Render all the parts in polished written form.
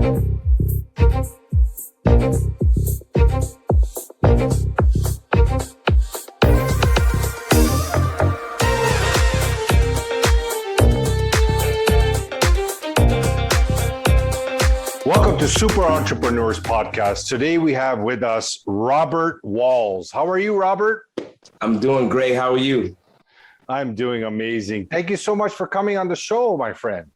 Welcome to Super Entrepreneurs Podcast. Today we have with us Robert Walls. How are you, Robert? I'm doing great. How are you? I'm doing amazing. Thank you so much for coming on the show, my friend.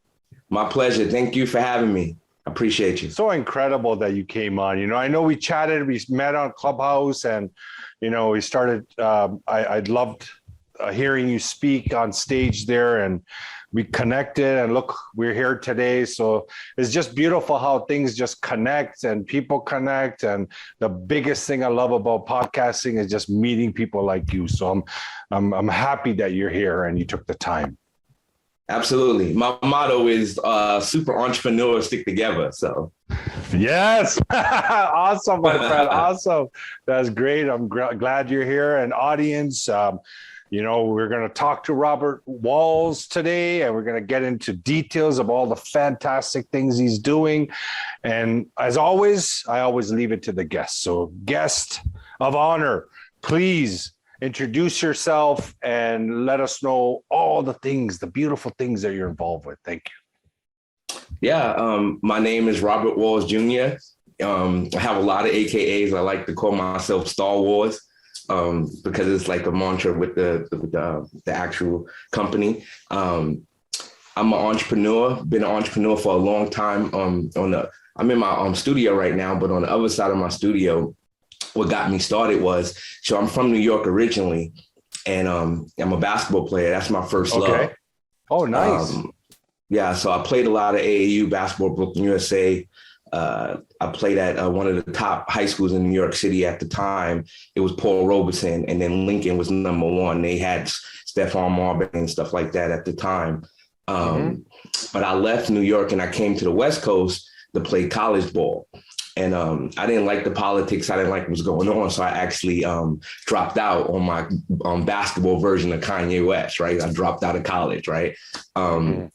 My pleasure. Thank you for having me. I appreciate you. So incredible that you came on. You know, I know we chatted, we met on Clubhouse, and, you know, we started, I loved hearing you speak on stage there, and we connected, and look, we're here today. So it's just beautiful how things just connect and people connect. And the biggest thing I love about podcasting is just meeting people like you. So I'm happy that you're here and you took the time. Absolutely. My motto is super entrepreneurs stick together. So yes. Awesome, my friend. Awesome. That's great. I'm glad you're here. And audience, you know, we're going to talk to Robert Walls today, and we're going to get into details of all the fantastic things he's doing. And as always, I always leave it to the guest. So guest of honor, please introduce yourself and let us know all the things, the beautiful things that you're involved with. Thank you. Yeah, my name is Robert Walls Jr. I have a lot of AKAs. I like to call myself Star Wars. Because it's like a mantra with the actual company. I'm an entrepreneur, been an entrepreneur for a long time. I'm in my studio right now, but on the other side of my studio, what got me started was, so I'm from New York originally, and I'm a basketball player. That's my first love. Oh, nice. Yeah, so I played a lot of AAU basketball, Brooklyn, USA. I played at one of the top high schools in New York City at the time. It was Paul Robeson, and then Lincoln was number one. They had Stephon Marbury and stuff like that at the time. But I left New York and I came to the West Coast to play college ball. And I didn't like the politics. I didn't like what was going on. So I actually dropped out on my basketball version of Kanye West, right? I dropped out of college, right? And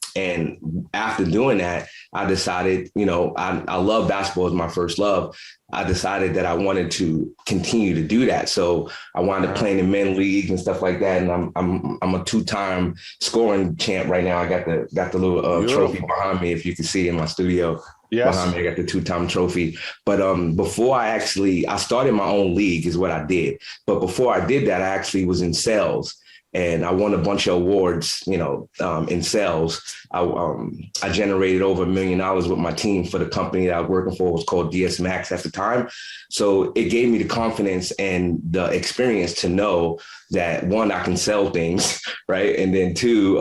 after doing that, I decided, you know, I love basketball as my first love. I decided that I wanted to continue to do that. So I wound up playing in men's leagues and stuff like that. And I'm a two-time scoring champ right now. I got the little trophy behind me, if you can see in my studio. Yes. Behind me, I got the two-time trophy. But before I started my own league is what I did. But before I did that, I actually was in sales. And I won a bunch of awards, you know, in sales. I generated over $1 million with my team for the company that I was working for. It was called DS Max at the time. So it gave me the confidence and the experience to know that, one, I can sell things, right? And then two,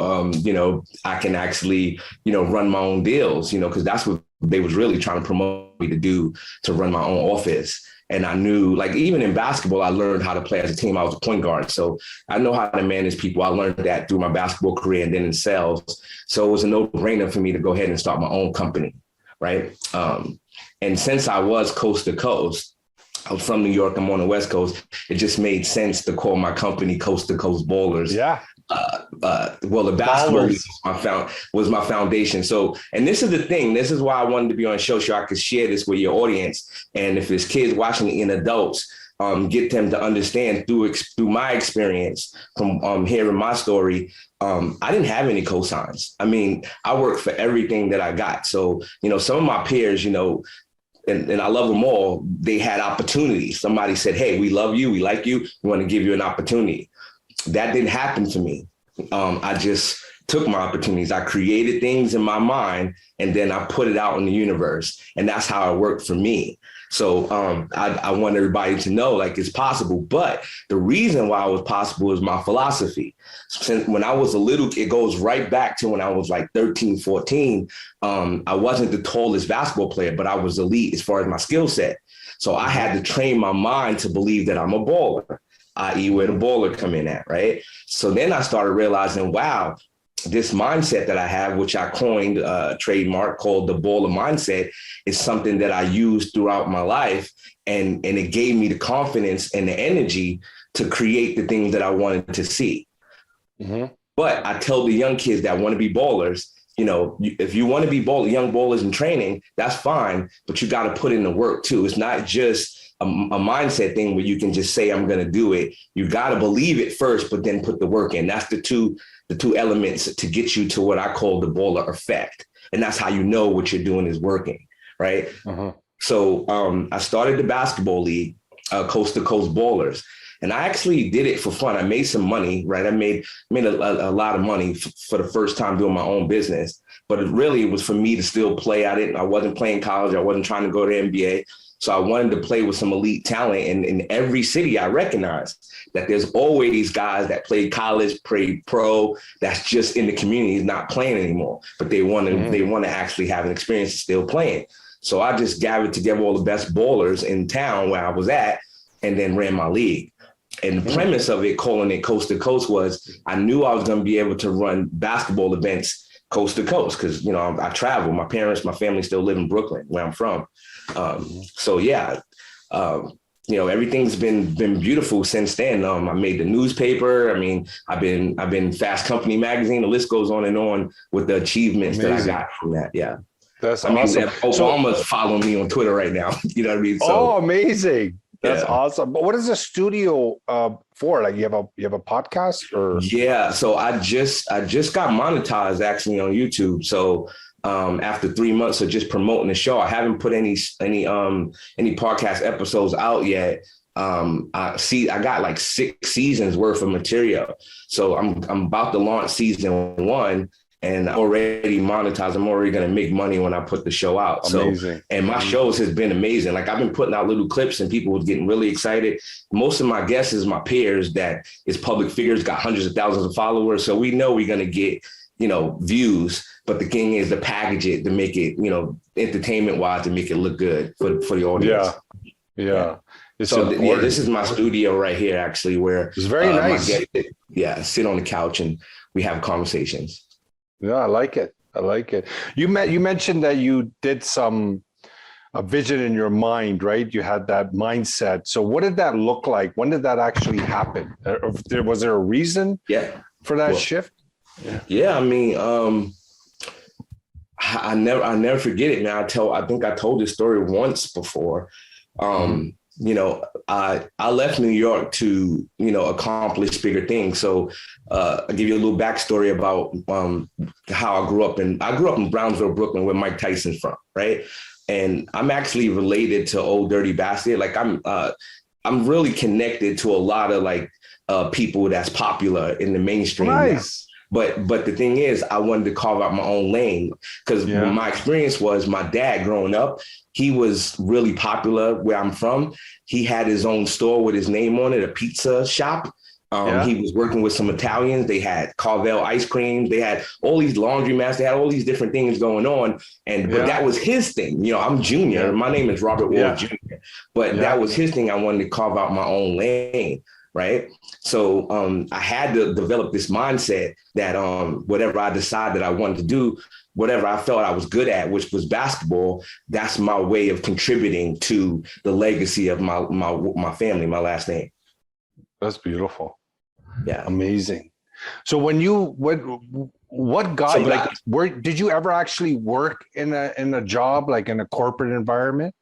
you know, I can actually, you know, run my own deals, you know, because that's what they was really trying to promote me to do, to run my own office. And I knew, like, even in basketball, I learned how to play as a team. I was a point guard. So I know how to manage people. I learned that through my basketball career and then in sales. So it was a no-brainer for me to go ahead and start my own company, right? And since I was coast to coast, I was from New York, I'm on the West Coast, it just made sense to call my company Coast to Coast Ballers. Yeah. Well, the basketball was my foundation. So, and this is the thing, this is why I wanted to be on a show so I could share this with your audience. And if it's kids watching and adults, get them to understand through my experience from hearing my story. I didn't have any cosigns. I mean, I worked for everything that I got. So, you know, some of my peers, you know, and I love them all, they had opportunities. Somebody said, hey, we love you, we like you, we want to give you an opportunity. That didn't happen to me. I just took my opportunities. I created things in my mind, and then I put it out in the universe. And that's how it worked for me. So I want everybody to know, like, it's possible. But the reason why it was possible is my philosophy. Since when I was a little, it goes right back to when I was like 13, 14. I wasn't the tallest basketball player, but I was elite as far as my skill set. So I had to train my mind to believe that I'm a baller, i.e. where the baller come in at, right? So then I started realizing, wow, this mindset that I have, which I coined a trademark called the baller mindset, is something that I used throughout my life. And it gave me the confidence and the energy to create the things that I wanted to see. Mm-hmm. But I tell the young kids that want to be ballers, if you want to be young bowlers in training, that's fine, but you got to put in the work too. It's not just a mindset thing where you can just say, I'm going to do it. You got to believe it first, but then put the work in. That's the two elements to get you to what I call the bowler effect. And that's how you know what you're doing is working, right? Uh-huh. So I started the basketball league, Coast to Coast Bowlers. And I actually did it for fun. I made some money, right? I made a lot of money for the first time doing my own business. But it really was for me to still play. I wasn't playing college. I wasn't trying to go to NBA. So I wanted to play with some elite talent. And in every city, I recognized that there's always guys that played college, played pro, that's just in the community, not playing anymore. But they want to actually have an experience of still playing. So I just gathered together all the best bowlers in town where I was at and then ran my league. And the premise of it, calling it Coast to Coast, was I knew I was going to be able to run basketball events coast to coast because, I travel. My parents, my family still live in Brooklyn, where I'm from. Everything's been beautiful since then. I made the newspaper. I mean, I've been Fast Company magazine. The list goes on and on with the achievements that I got from that. Yeah. That's awesome. Obama's following me on Twitter right now. You know what I mean? So, amazing. That's awesome. But what is the studio for? Like you have a podcast or? Yeah. So I just got monetized actually on YouTube. So after 3 months of just promoting the show, I haven't put any podcast episodes out yet. I got like 6 seasons worth of material. So I'm about to launch season 1. And I'm already monetized. I'm already going to make money when I put the show out. Amazing. So, and my shows has been amazing. Like I've been putting out little clips and people were getting really excited. Most of my guests is my peers that is public figures, got hundreds of thousands of followers. So we know we're going to get, views. But the thing is to package it, to make it, entertainment wise, to make it look good for the audience. Yeah. This is my studio right here, actually, where it's very nice. Sit on the couch and we have conversations. Yeah, I like it. You mentioned that you did a vision in your mind, right? You had that mindset. So what did that look like? When did that actually happen? Was there a reason for that shift? Yeah, I mean, I never forget it, man. I think I told this story once before. I left New York to, accomplish bigger things. So I'll give you a little backstory about how I grew up. I grew up in Brownsville, Brooklyn, where Mike Tyson's from, right? And I'm actually related to Old Dirty Bastard. Like I'm really connected to a lot of people that's popular in the mainstream. Nice. But the thing is, I wanted to carve out my own lane because my experience was my dad growing up, he was really popular where I'm from. He had his own store with his name on it, a pizza shop. He was working with some Italians. They had Carvel ice cream. They had all these laundromats. They had all these different things going on. But that was his thing. I'm junior. My name is Robert Ward Jr. But that was his thing. I wanted to carve out my own lane. Right. So I had to develop this mindset that whatever I decided I wanted to do, whatever I felt I was good at, which was basketball, that's my way of contributing to the legacy of my family, my last name. That's beautiful. Yeah. Amazing. So when what got you, where did you ever actually work in a job, like in a corporate environment?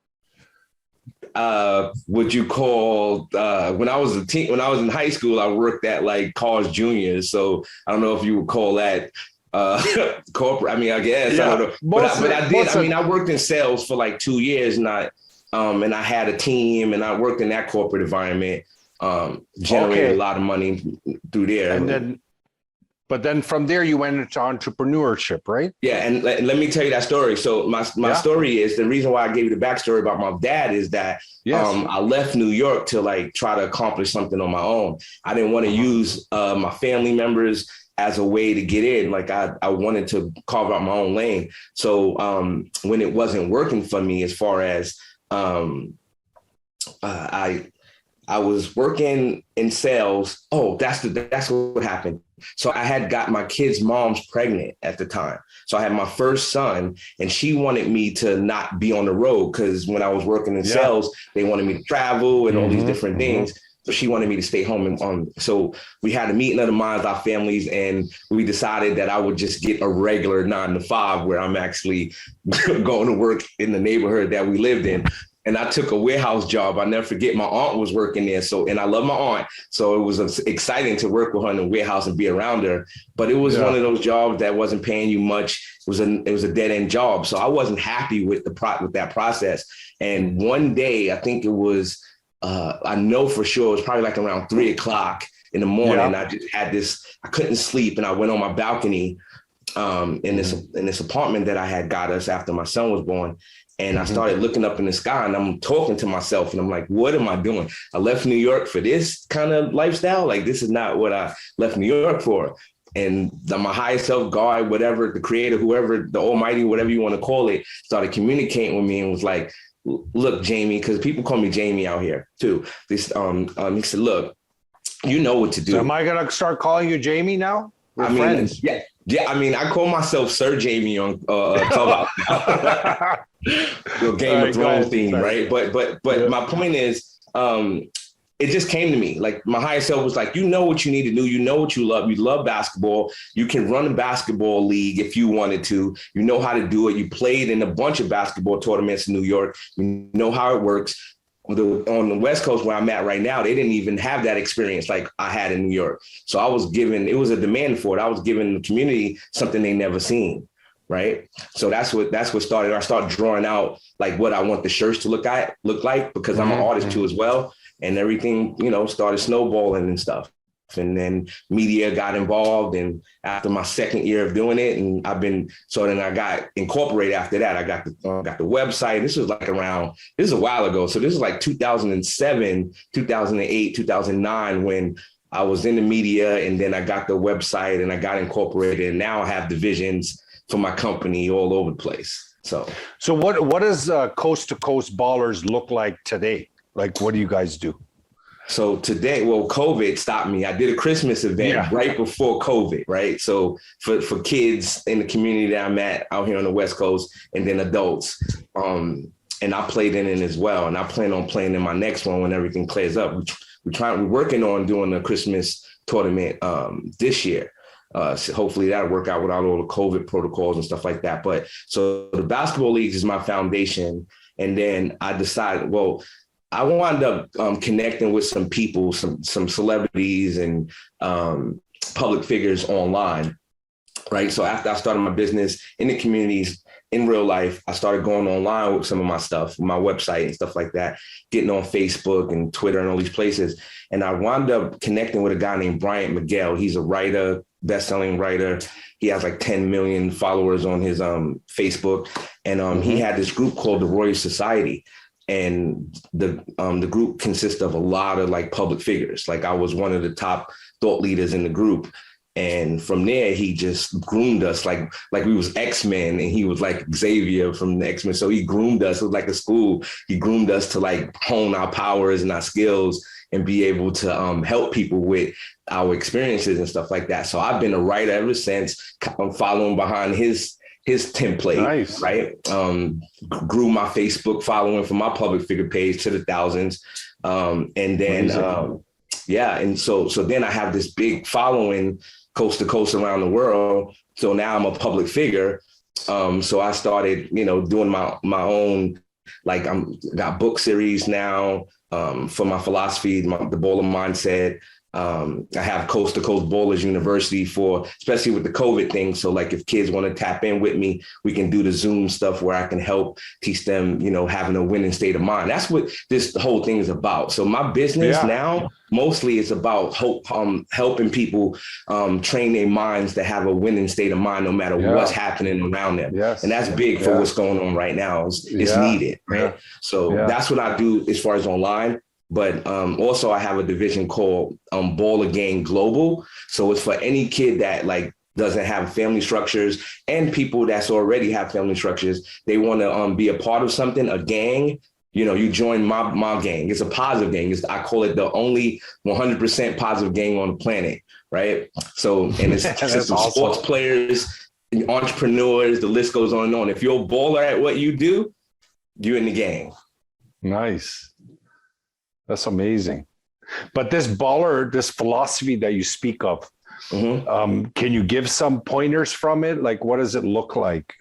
What you call when I was in high school, I worked at like Carl's Jr. So I don't know if you would call that corporate. I mean, I guess I don't know, but I did. I mean, I worked in sales for like 2 years, and I had a team, and I worked in that corporate environment. Generated a lot of money through there, But then from there, you went into entrepreneurship, right? Yeah. And let me tell you that story. So my story is, the reason why I gave you the backstory about my dad is that I left New York to try to accomplish something on my own. I didn't want to use my family members as a way to get in. I wanted to carve out my own lane. So when it wasn't working for me, as far as I was working in sales. Oh, that's what happened. So I had got my kid's mom's pregnant at the time. So I had my first son, and she wanted me to not be on the road because when I was working in sales, they wanted me to travel and all these different things. So she wanted me to stay home. And so we had a meeting of the minds, our families, and we decided that I would just get a regular 9 to 5 where I'm actually going to work in the neighborhood that we lived in. And I took a warehouse job. I never forget, my aunt was working there. So, and I love my aunt. So it was exciting to work with her in the warehouse and be around her. But it was one of those jobs that wasn't paying you much. It was a dead end job. So I wasn't happy with that process. And one day, I think it was, I know for sure, it was probably like around 3:00 in the morning. I just had I couldn't sleep. And I went on my balcony in this apartment that I had got us after my son was born. And I started looking up in the sky and I'm talking to myself and I'm like, what am I doing? I left New York for this kind of lifestyle. Like, this is not what I left New York for. And my higher self, God, whatever, the creator, whoever, the almighty, whatever you want to call it, started communicating with me and was like, look, Jamie, because people call me Jamie out here too. He said, look, you know what to do. So am I going to start calling you Jamie now? We're friends. Yeah. I mean, I call myself Sir Jamie on Clubhouse now. The Game of Thrones theme, right? But my point is, it just came to me. Like, my higher self was like, you know what you need to do. You know what you love. You love basketball. You can run a basketball league if you wanted to. You know how to do it. You played in a bunch of basketball tournaments in New York. You know how it works. On the West Coast where I'm at right now, they didn't even have that experience like I had in New York. So I was it was a demand for it. I was giving the community something they never seen. Right. So that's what started. I started drawing out like what I want the shirts to look like, because I'm an artist too as well. And everything, started snowballing and stuff. And then media got involved. And after my second year of doing it, and then I got incorporated after that. I got the website. This was this is a while ago. So this is like 2007, 2008, 2009, when I was in the media, and then I got the website and I got incorporated. And now I have divisions for my company all over the place. So what does Coast to Coast Ballers look like today? Like, what do you guys do? So today, COVID stopped me. I did a Christmas event right before COVID, right? So for kids in the community that I'm at out here on the West Coast, and then adults. And I played in it as well. And I plan on playing in my next one when everything clears up. We're working on doing a Christmas tournament this year. So hopefully that'll work out without all the COVID protocols and stuff like that. But so the basketball leagues is my foundation. And then I decided, I wound up connecting with some people, some celebrities and public figures online, right? So after I started my business in the communities, in real life, I started going online with some of my stuff, my website and stuff like that, getting on Facebook and Twitter and all these places. And I wound up connecting with a guy named Bryant Miguel. He's a writer, best-selling writer. He has like 10 million followers on his Facebook. And he had this group called the Royal Society. And the group consists of a lot of like public figures. Like, I was one of the top thought leaders in the group. And from there, he just groomed us like we was X-Men, and he was like Xavier from the X-Men. So he groomed us. It was like a school. He groomed us to like hone our powers and our skills and be able to help people with our experiences and stuff like that. So I've been a writer ever since. I'm following behind his template, nice. Right? Grew my Facebook following from my public figure page to the thousands. And then, and so then I have this big following coast to coast around the world. So now I'm a public figure. So I started, doing my own, like got book series now for my philosophy, the baller mindset. I have Coast to Coast Ballers University especially with the COVID thing. So like if kids want to tap in with me, we can do the Zoom stuff where I can help teach them, having a winning state of mind. That's what this whole thing is about. So my business now mostly is about helping people train their minds to have a winning state of mind, no matter what's happening around them. Yes. And that's big for what's going on right now. It's needed, right? So that's what I do as far as online. But also I have a division called Baller Gang Global. So it's for any kid that like doesn't have family structures and people that's already have family structures. They want to be a part of something, a gang. You join my gang. It's a positive gang. I call it the only 100% positive gang on the planet, right? So, and it's awesome. Sports players, entrepreneurs, the list goes on and on. If you're a baller at what you do, you're in the gang. Nice. That's amazing. But this baller, this philosophy that you speak of, can you give some pointers from it? Like, what does it look like?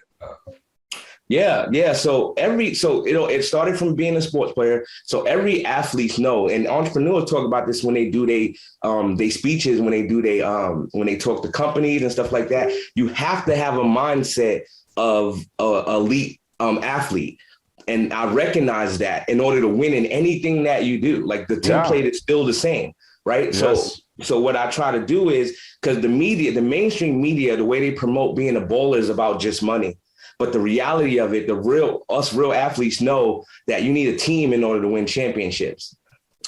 Yeah. So it started from being a sports player. So every athlete know, and entrepreneurs talk about this when they do they speeches, when they talk to companies and stuff like that. You have to have a mindset of elite athlete. And I recognize that in order to win in anything that you do, like the template is still the same, right? Yes. So what I try to do is, because the mainstream media, the way they promote being a baller is about just money. But the reality of it, real athletes know that you need a team in order to win championships.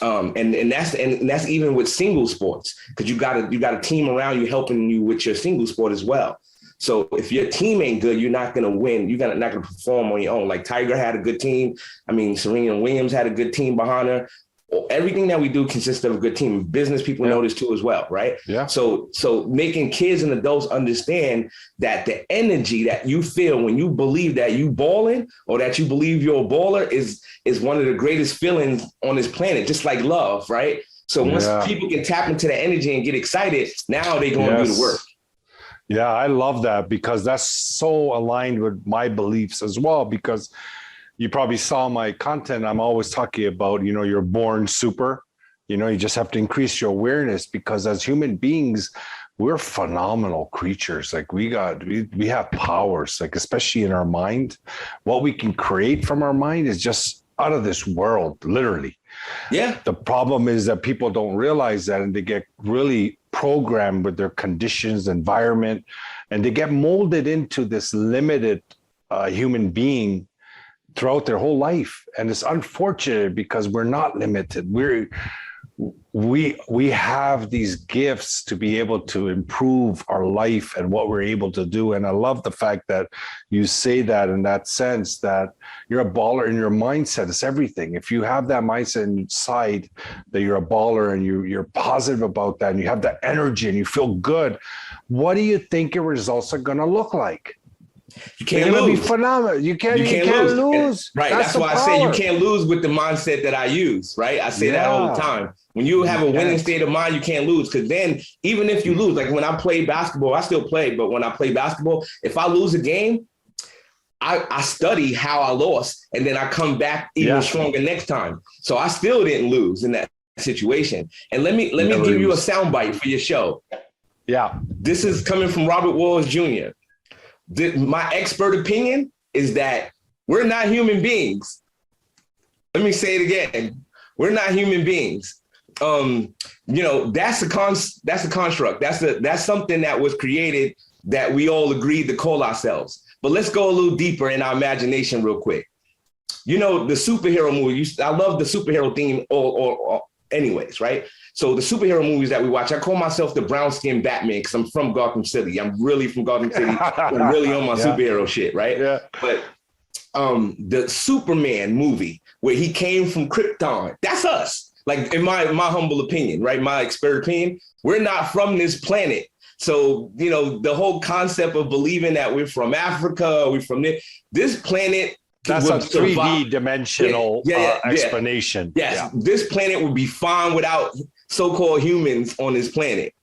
And that's even with single sports, because you got a team around you helping you with your single sport as well. So if your team ain't good, you're not going to win. You're not going to perform on your own. Like Tiger had a good team. I mean, Serena Williams had a good team behind her. Everything that we do consists of a good team. Business people know this too as well, right? Yeah. So making kids and adults understand that the energy that you feel when you believe that you balling or that you believe you're a baller is one of the greatest feelings on this planet, just like love, right? So once people can tap into the energy and get excited, now they're going to do the work. Yeah, I love that, because that's so aligned with my beliefs as well, because you probably saw my content. I'm always talking about, you're born super, you just have to increase your awareness, because as human beings, we're phenomenal creatures. Like we have powers, like especially in our mind. What we can create from our mind is just out of this world, literally. Yeah. The problem is that people don't realize that, and they get really programmed with their conditions, environment, and they get molded into this limited human being throughout their whole life. And it's unfortunate, because we're not limited. We have these gifts to be able to improve our life and what we're able to do. And I love the fact that you say that in that sense, that you're a baller in your mindset. It's everything. If you have that mindset inside that you're a baller and you're positive about that, and you have that energy and you feel good, what do you think your results are going to look like? You can't lose. Be phenomenal. You can't lose. Right. That's why I say you can't lose with the mindset that I use. Right. I say that all the time. When you have a winning state of mind, you can't lose. Because then even if you lose, like when I play basketball, I still play. But when I play basketball, if I lose a game, I study how I lost, and then I come back even stronger next time. So I still didn't lose in that situation. And let me give you a soundbite for your show. Yeah. This is coming from Robert Walls Jr. My expert opinion is that we're not human beings. Let me say it again. We're not human beings. That's a construct. That's something that was created that we all agreed to call ourselves. But let's go a little deeper in our imagination real quick. The superhero movie, I love the superhero theme or anyways, right? So the superhero movies that we watch, I call myself the brown skinned Batman, because I'm from Gotham City. I'm really from Gotham City. I'm really on my superhero shit, right? Yeah. But the Superman movie where he came from Krypton, that's us. Like in my humble opinion, right? My expert opinion, we're not from this planet. So, the whole concept of believing that we're from Africa, we're from this planet. That's a 3D dimensional explanation. Yes, yeah. This planet would be fine without so-called humans on this planet.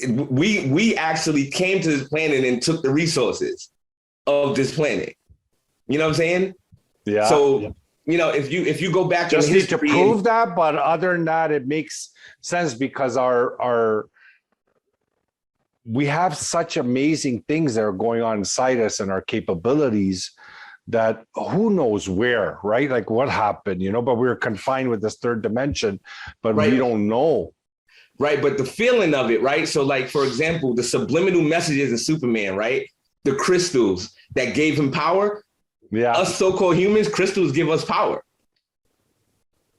We actually came to this planet and took the resources of this planet. You know what I'm saying? Yeah. So, if you go back just need to prove that, but other than that, it makes sense, because we have such amazing things that are going on inside us and our capabilities that who knows where, right? Like what happened, but we're confined with this third dimension, but we don't know. Right. But the feeling of it, right? So like, for example, the subliminal messages in Superman, right? The crystals that gave him power. Yeah. Us so-called humans, crystals give us power.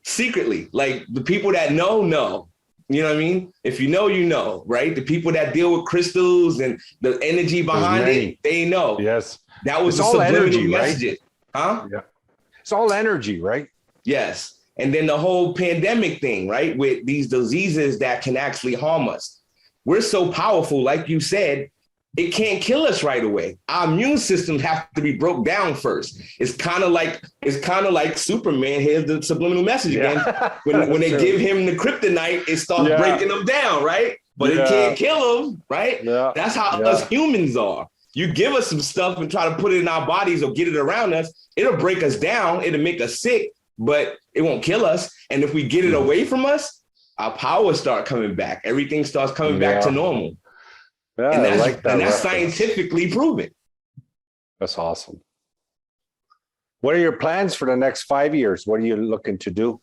Secretly, like the people that know. You know what I mean? If you know, right? The people that deal with crystals and the energy behind it, they know. Yes. That was all energy, messages. Right? Huh? Yeah. It's all energy, right? Yes. And then the whole pandemic thing, right? With these diseases that can actually harm us. We're so powerful, like you said, it can't kill us right away. Our immune systems have to be broke down first. It's kind of like Superman. Here's the subliminal message again. When they give him the kryptonite, it starts breaking them down, right? But it can't kill them, right? Yeah. That's how us humans are. You give us some stuff and try to put it in our bodies or get it around us, it'll break us down, it'll make us sick, but it won't kill us. And if we get it away from us, our powers start coming back. Everything starts coming back to normal. Yeah, and that's scientifically proven. That's awesome. What are your plans for the next 5 years? What are you looking to do?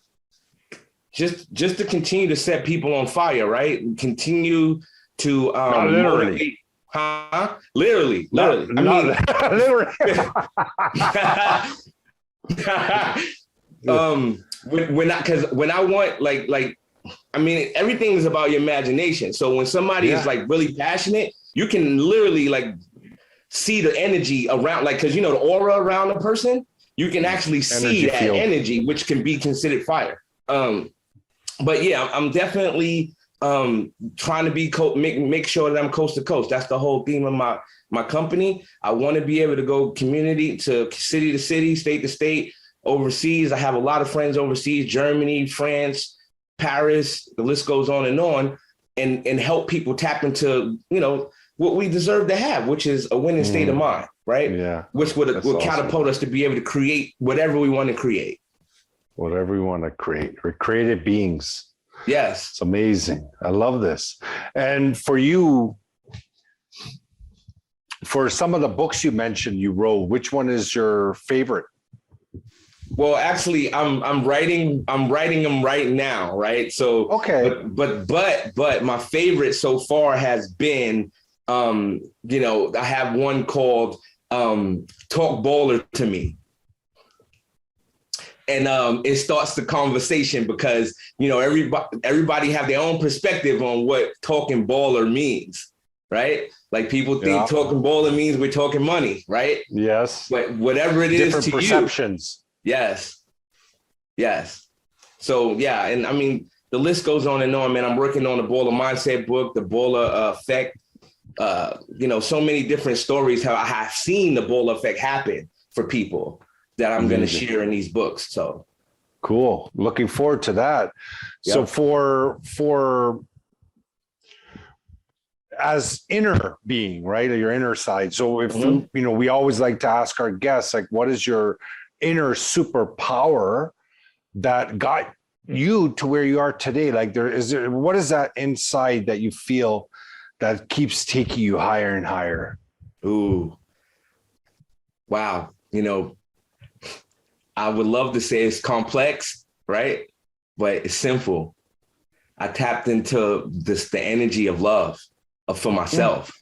Just to continue to set people on fire, right? Continue to not literally. Motivate. Huh? Literally. Literally. When I want like I mean, everything is about your imagination. So when somebody is like really passionate, you can literally like see the energy around, like, because you know the aura around a person, you can actually see that energy, which can be considered fire. But yeah, I'm definitely trying to be make sure that I'm coast to coast. That's the whole theme of my company. I want to be able to go community to city, state to state, overseas. I have a lot of friends overseas, Germany, France, Paris, the list goes on, and help people tap into, you know, what we deserve to have, which is a winning state of mind, right? Yeah. Which would catapult us to be able to create whatever we want to create. Whatever we want to create. We're creative beings. Yes. It's amazing. I love this. And for you, for some of the books you mentioned you wrote, which one is your favorite? Well, actually, I'm writing them right now, right? So okay. But my favorite so far has been you know, I have one called Talk Baller to Me. And it starts the conversation because, you know, everybody have their own perspective on what talking baller means, right? Like people think talking baller means we're talking money, right? Yes. But whatever it is to different perceptions. Yes. So, yeah. And I mean, the list goes on and on, man. I'm working on the baller mindset book, the baller effect. You know, so many different stories how I have seen the baller effect happen for people that I'm going to share in these books. So cool. Looking forward to that. Yep. So for as inner being, right? Or your inner side. So if you know, we always like to ask our guests, like, what is your inner superpower that got you to where you are today? Like what is that inside that you feel that keeps taking you higher and higher? Ooh. Wow. You know, I would love to say it's complex, right? But it's simple. I tapped into the energy of love for myself,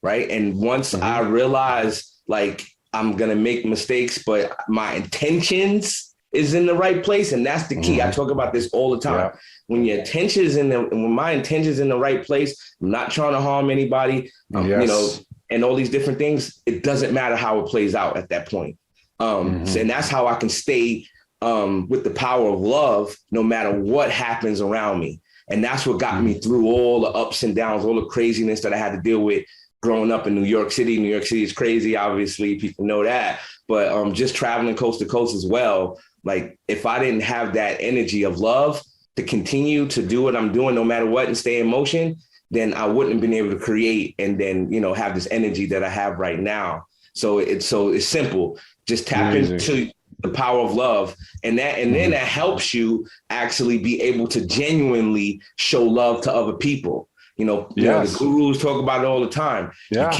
right? And once I realized, like, I'm going to make mistakes, but my intentions is in the right place. And that's the key. I talk about this all the time. Yeah. When your intention is when my intention is in the right place, I'm not trying to harm anybody, you know, and all these different things, it doesn't matter how it plays out at that point. And that's how I can stay with the power of love, no matter what happens around me. And that's what got me through all the ups and downs, all the craziness that I had to deal with growing up in New York City. New York City is crazy. Obviously, people know that. But just traveling coast to coast as well. Like, if I didn't have that energy of love to continue to do what I'm doing, no matter what, and stay in motion, then I wouldn't have been able to create and then, you know, have this energy that I have right now. So it's simple. Just tap into the power of love, and then that helps you actually be able to genuinely show love to other people. You know, the gurus talk about it all the time. Yeah.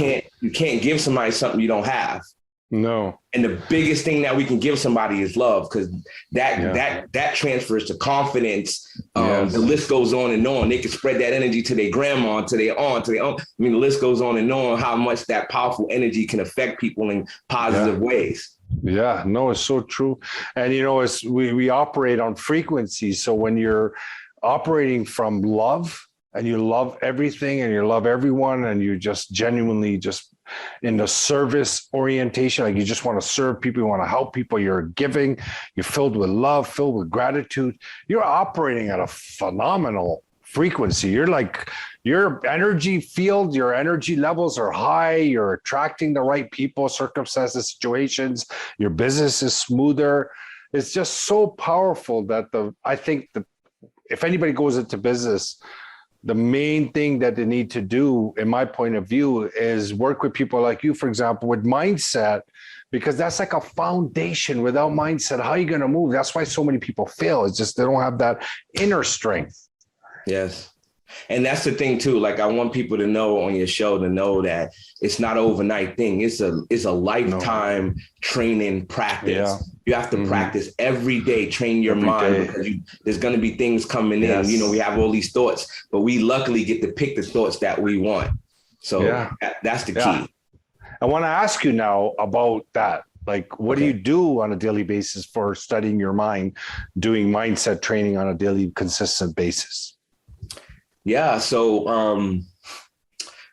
You can't give somebody something you don't have. No. And the biggest thing that we can give somebody is love, because that transfers to confidence. The list goes on and on. They can spread that energy to their grandma, to their aunt, to their own. I mean, the list goes on and on, how much that powerful energy can affect people in positive ways. Yeah, no, it's so true. And, you know, we operate on frequencies. So when you're operating from love and you love everything and you love everyone and you just genuinely just in the service orientation, like you just want to serve people, you want to help people, you're giving, you're filled with love, filled with gratitude, you're operating at a phenomenal frequency. You're like, your energy field, your energy levels are high. You're attracting the right people, circumstances, situations. Your business is smoother. It's just so powerful that I think that if anybody goes into business, the main thing that they need to do, in my point of view, is work with people like you, for example, with mindset, because that's like a foundation. Without mindset, how are you going to move? That's why so many people fail. It's just they don't have that inner strength. Yes. And that's the thing too. Like, I want people to know on your show to know that it's not an overnight thing. It's a lifetime training practice. Yeah. You have to practice every day, train your mind, because there's going to be things coming in. You know, we have all these thoughts, but we luckily get to pick the thoughts that we want. So that's the key. I want to ask you now about that. Like, what do you do on a daily basis for studying your mind, doing mindset training on a daily, consistent basis? Yeah. So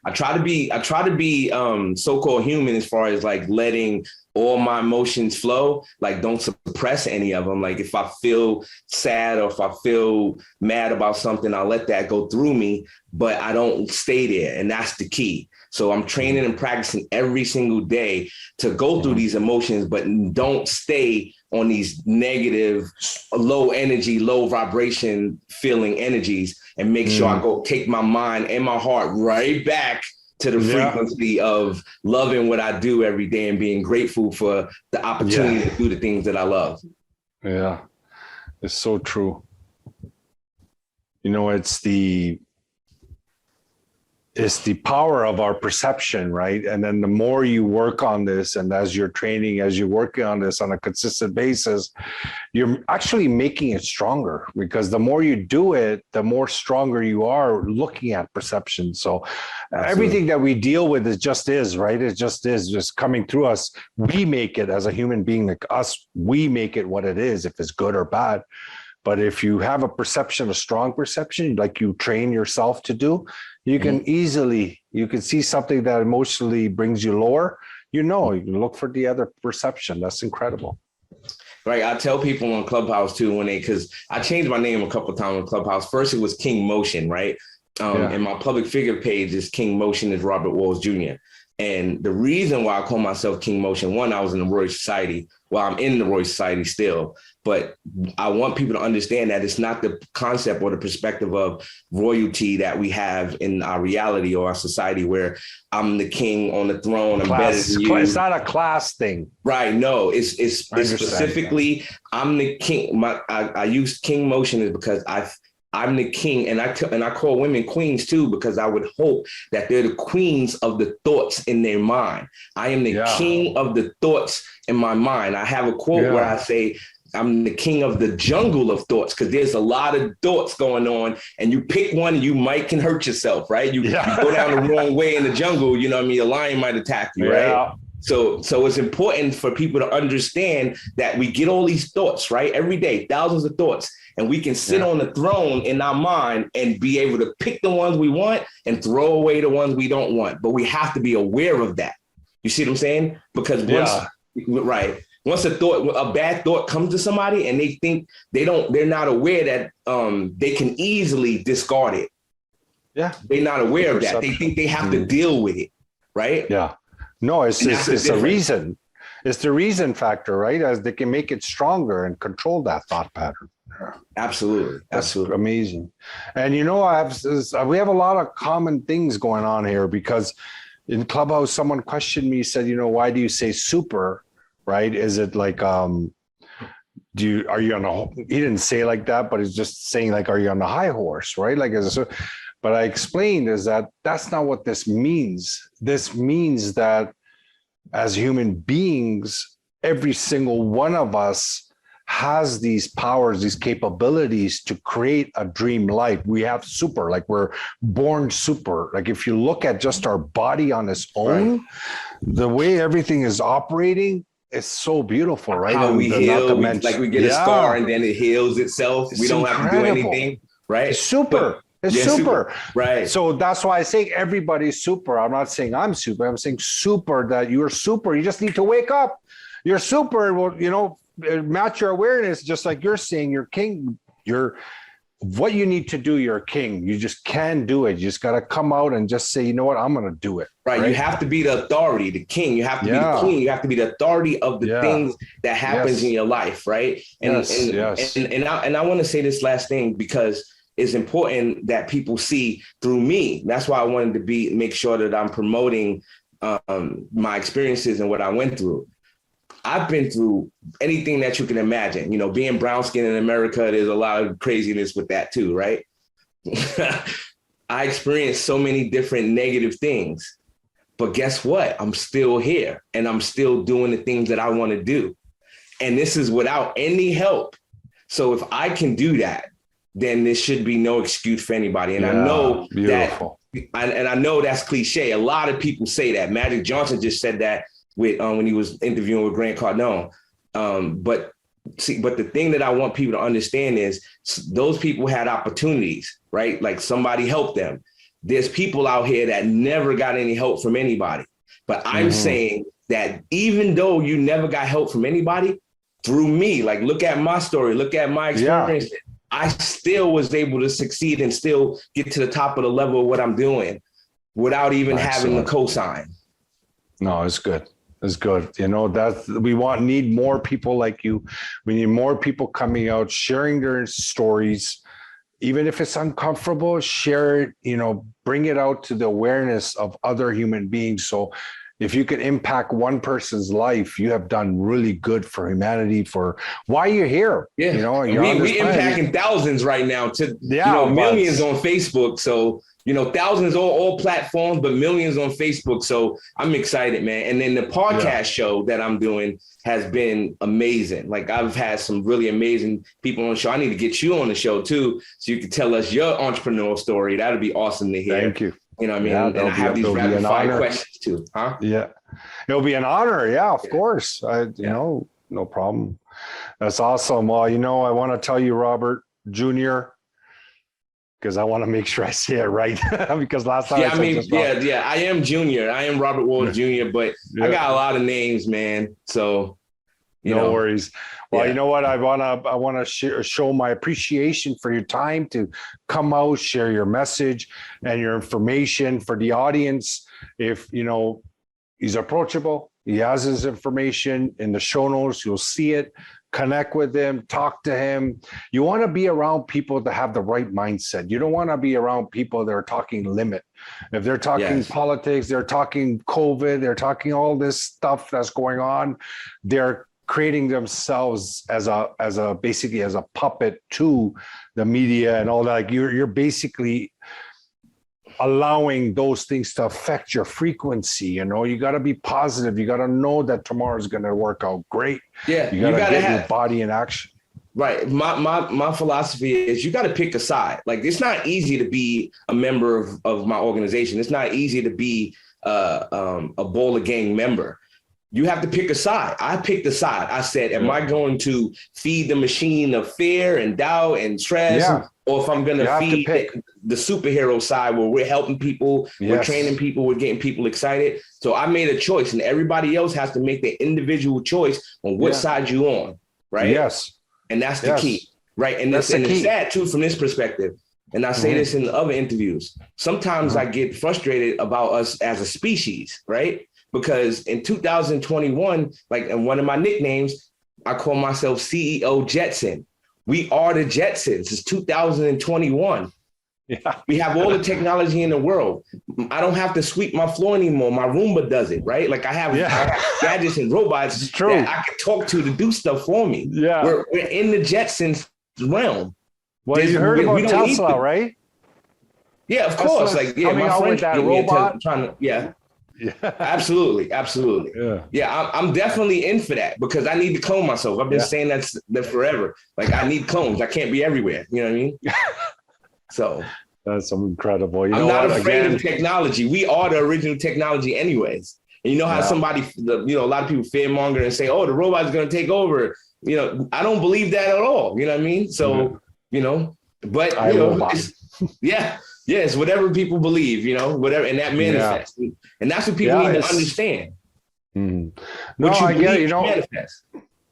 I try to be so-called human, as far as like letting all my emotions flow, like don't suppress any of them. Like if I feel sad or if I feel mad about something, I'll let that go through me, but I don't stay there. And that's the key. So I'm training and practicing every single day to go through these emotions, but don't stay on these negative, low energy, low vibration feeling energies, and make sure I go take my mind and my heart right back to the frequency of loving what I do every day and being grateful for the opportunity to do the things that I love. Yeah, it's so true. You know, it's the power of our perception, right? And then the more you work on this, and as you're training, as you're working on this on a consistent basis, you're actually making it stronger, because the more you do it, the more stronger you are looking at perception. So everything that we deal with is right? It just coming through us. We make it as a human being, like us, we make it what it is, if it's good or bad. But if you have a perception, a strong perception, like you train yourself to do, you can you can see something that emotionally brings you lower, you can look for the other perception. That's incredible. Right. I tell people on Clubhouse too, because I changed my name a couple of times on Clubhouse. First, it was King Motion, right? And my public figure page is King Motion is Robert Walls Jr. And the reason why I call myself King Motion, one, I was in the Royal Society. Well, I'm in the Royal Society still, but I want people to understand that it's not the concept or the perspective of royalty that we have in our reality or our society, where I'm the king on the throne. I'm better than you. It's not a class thing. Right. No, it's specifically, I'm the king. I use King Motion is because I'm the king, and I call women queens too, because I would hope that they're the queens of the thoughts in their mind. I am the king of the thoughts in my mind. I have a quote where I say, I'm the king of the jungle of thoughts, because there's a lot of thoughts going on, and you pick one, you can hurt yourself, right? You go down the wrong way in the jungle, you know what I mean? A lion might attack you, right? So it's important for people to understand that we get all these thoughts, right? Every day, thousands of thoughts. And we can sit on the throne in our mind and be able to pick the ones we want and throw away the ones we don't want. But we have to be aware of that. You see what I'm saying? Because once a bad thought comes to somebody and they think they're not aware that they can easily discard it. Yeah. They're not aware of that. They think they have to deal with it. Right. Yeah. No, it's a reason. It's the reason factor, right? As they can make it stronger and control that thought pattern. Absolutely. That's amazing. And we have a lot of common things going on here, because in Clubhouse, someone questioned me, said, why do you say super, right? Is it like, he didn't say it like that, but he's just saying like, are you on the high horse, right? Like, but I explained that's not what this means. This means that as human beings, every single one of us has these powers, these capabilities to create a dream life. We have super, like we're born super. Like if you look at just our body on its own, the way everything is operating, it's so beautiful, right? How we heal, we get a scar and then it heals itself. We don't have to do anything, right? It's super. It's super. Right. So that's why I say everybody's super. I'm not saying I'm super. I'm saying super, that you're super. You just need to wake up. You're super. Well, match your awareness, just like you're saying, you're king. what you need to do, you're a king. You just can do it. You just got to come out and just say, you know what, I'm going to do it. Right. You have to be the authority, the king. You have to be the queen. You have to be the authority of the things that happens in your life. Right. And I want to say this last thing because it's important that people see through me. That's why I wanted to make sure that I'm promoting my experiences and what I went through. I've been through anything that you can imagine. You know, being brown skinned in America, there's a lot of craziness with that too, right? I experienced so many different negative things, but guess what? I'm still here and I'm still doing the things that I want to do. And this is without any help. So if I can do that, then there should be no excuse for anybody. And I know beautiful. I know that's cliche. A lot of people say that. Magic Johnson just said that with when he was interviewing with Grant Cardone. But the thing that I want people to understand is those people had opportunities, right? Like somebody helped them. There's people out here that never got any help from anybody. But I'm saying that even though you never got help from anybody, through me, like look at my story, look at my experience. Yeah. I still was able to succeed and still get to the top of the level of what I'm doing without even having the cosign. No, it's good. It's good. You know, need more people like you. We need more people coming out, sharing their stories. Even if it's uncomfortable, share it, you know, bring it out to the awareness of other human beings. So if you could impact one person's life, you have done really good for humanity, for why you're here. Yeah. You know, we impacting thousands right now to millions on Facebook. So, you know, thousands on all platforms, but millions on Facebook. So I'm excited, man. And then the podcast show that I'm doing has been amazing. Like I've had some really amazing people on the show. I need to get you on the show too, so you can tell us your entrepreneurial story. That'd be awesome to hear. Thank you. You know what I mean? Yeah, and I have these rapid fire questions too, huh? Yeah. It'll be an honor. Yeah, of course. You know, no problem. That's awesome. Well, you know, I want to tell you, Robert Jr., because I want to make sure I say it right. Because last time I am Junior. I am Robert Walls Jr., but I got a lot of names, man. So no worries. Well, you know what? I want to show my appreciation for your time to come out, share your message and your information for the audience. If, you know, he's approachable, he has his information in the show notes, you'll see it, connect with him, talk to him. You want to be around people that have the right mindset. You don't want to be around people that are talking limit. If they're talking politics, they're talking COVID, they're talking all this stuff that's going on, they're creating themselves as a basically as a puppet to the media and all that. Like you're basically allowing those things to affect your frequency. You know, you got to be positive. You got to know that tomorrow's going to work out great. Yeah, you got to get your body in action. Right. My philosophy is you got to pick a side. Like it's not easy to be a member of my organization. It's not easy to be a Bowler Gang member. You have to pick a side. I picked a side. I said, am I going to feed the machine of fear and doubt and stress? Yeah. Or if I'm going to feed the superhero side where we're helping people, we're training people, we're getting people excited. So I made a choice and everybody else has to make their individual choice on what side you're on. Right. Yes. And that's the key. Right. And it's sad too, from this perspective. And I say this in other interviews. Sometimes I get frustrated about us as a species. Right. Because in 2021, like in one of my nicknames, I call myself CEO Jetson. We are the Jetsons. It's 2021. Yeah. We have all the technology in the world. I don't have to sweep my floor anymore. My Roomba does it, right? Like I have gadgets and robots that I can talk to do stuff for me. Yeah, we're in the Jetsons realm. Well, you heard about Tesla, right? Yeah, of course. Like, my friend that robot. Yeah, absolutely. Yeah, I'm definitely in for that because I need to clone myself. I've been saying that forever. Like I need clones. I can't be everywhere. You know what I mean? So that's incredible. I'm not afraid of technology. We are the original technology anyways. And you know how a lot of people fearmonger and say, oh, the robot's going to take over. You know, I don't believe that at all. You know what I mean? So, but, yes, whatever people believe, whatever, and that manifests. And that's what people need to understand. Mm-hmm. No, I get it, manifest.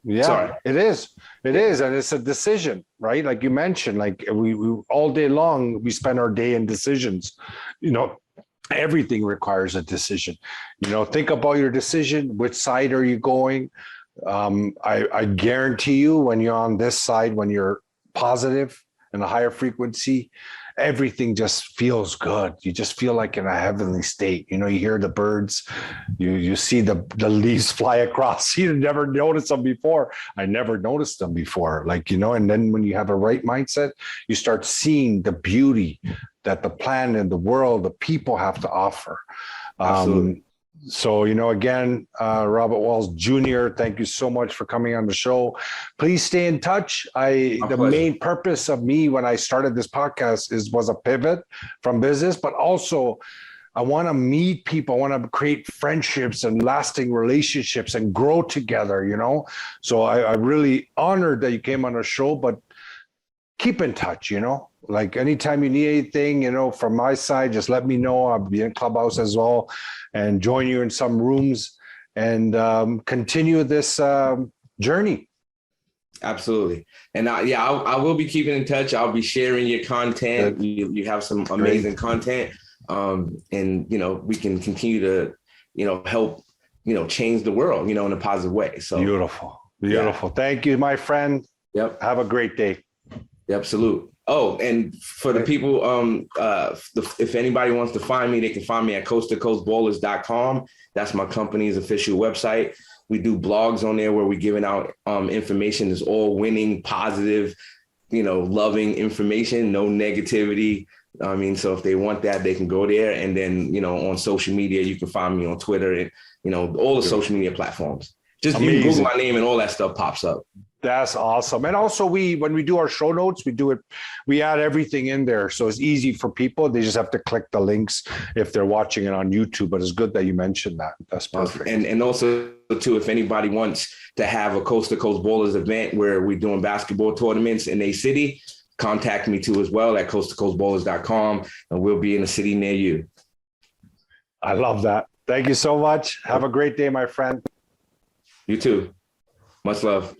Yeah, Sorry. it is. It is. And it's a decision, right? Like you mentioned, like we all day long, we spend our day in decisions. You know, everything requires a decision. You know, think about your decision. Which side are you going? I guarantee you, when you're on this side, when you're positive and a higher frequency, everything just feels good. You just feel like in a heavenly state. You know, you hear the birds, you see the leaves fly across. You never noticed them before. I never noticed them before. Like, you know, and then when you have a right mindset, you start seeing the beauty that the planet and the world, the people have to offer. Absolutely. So, you know, again, Robert Walls Jr., thank you so much for coming on the show. Please stay in touch. My The pleasure. main purpose of me when I started this podcast was a pivot from business, but also I want to meet people. I want to create friendships and lasting relationships and grow together, you know? So I really honored that you came on the show, but keep in touch, you know? Like anytime you need anything, you know, from my side, just let me know. I'll be in Clubhouse as well and join you in some rooms and continue this journey. Absolutely. And I will be keeping in touch. I'll be sharing your content. You have some amazing content. And, you know, we can continue to, you know, help, you know, change the world, you know, in a positive way. So Beautiful. Beautiful. Yeah. Thank you, my friend. Yep. Have a great day. Absolutely. Oh, and for the people, if anybody wants to find me, they can find me at coasttocoastballers.com. That's my company's official website. We do blogs on there where we're giving out information that's all winning, positive, you know, loving information, no negativity. I mean, so if they want that, they can go there. And then, you know, on social media, you can find me on Twitter and, you know, all the social media platforms. Just you Google my name and all that stuff pops up. That's awesome. And also when we do our show notes, we add everything in there. So it's easy for people. They just have to click the links if they're watching it on YouTube. But it's good that you mentioned that. That's perfect. And also too, if anybody wants to have a Coast to Coast Ballers event where we're doing basketball tournaments in a city, contact me too as well at coasttocoastballers.com, and we'll be in a city near you. I love that. Thank you so much. Have a great day, my friend. You too. Much love.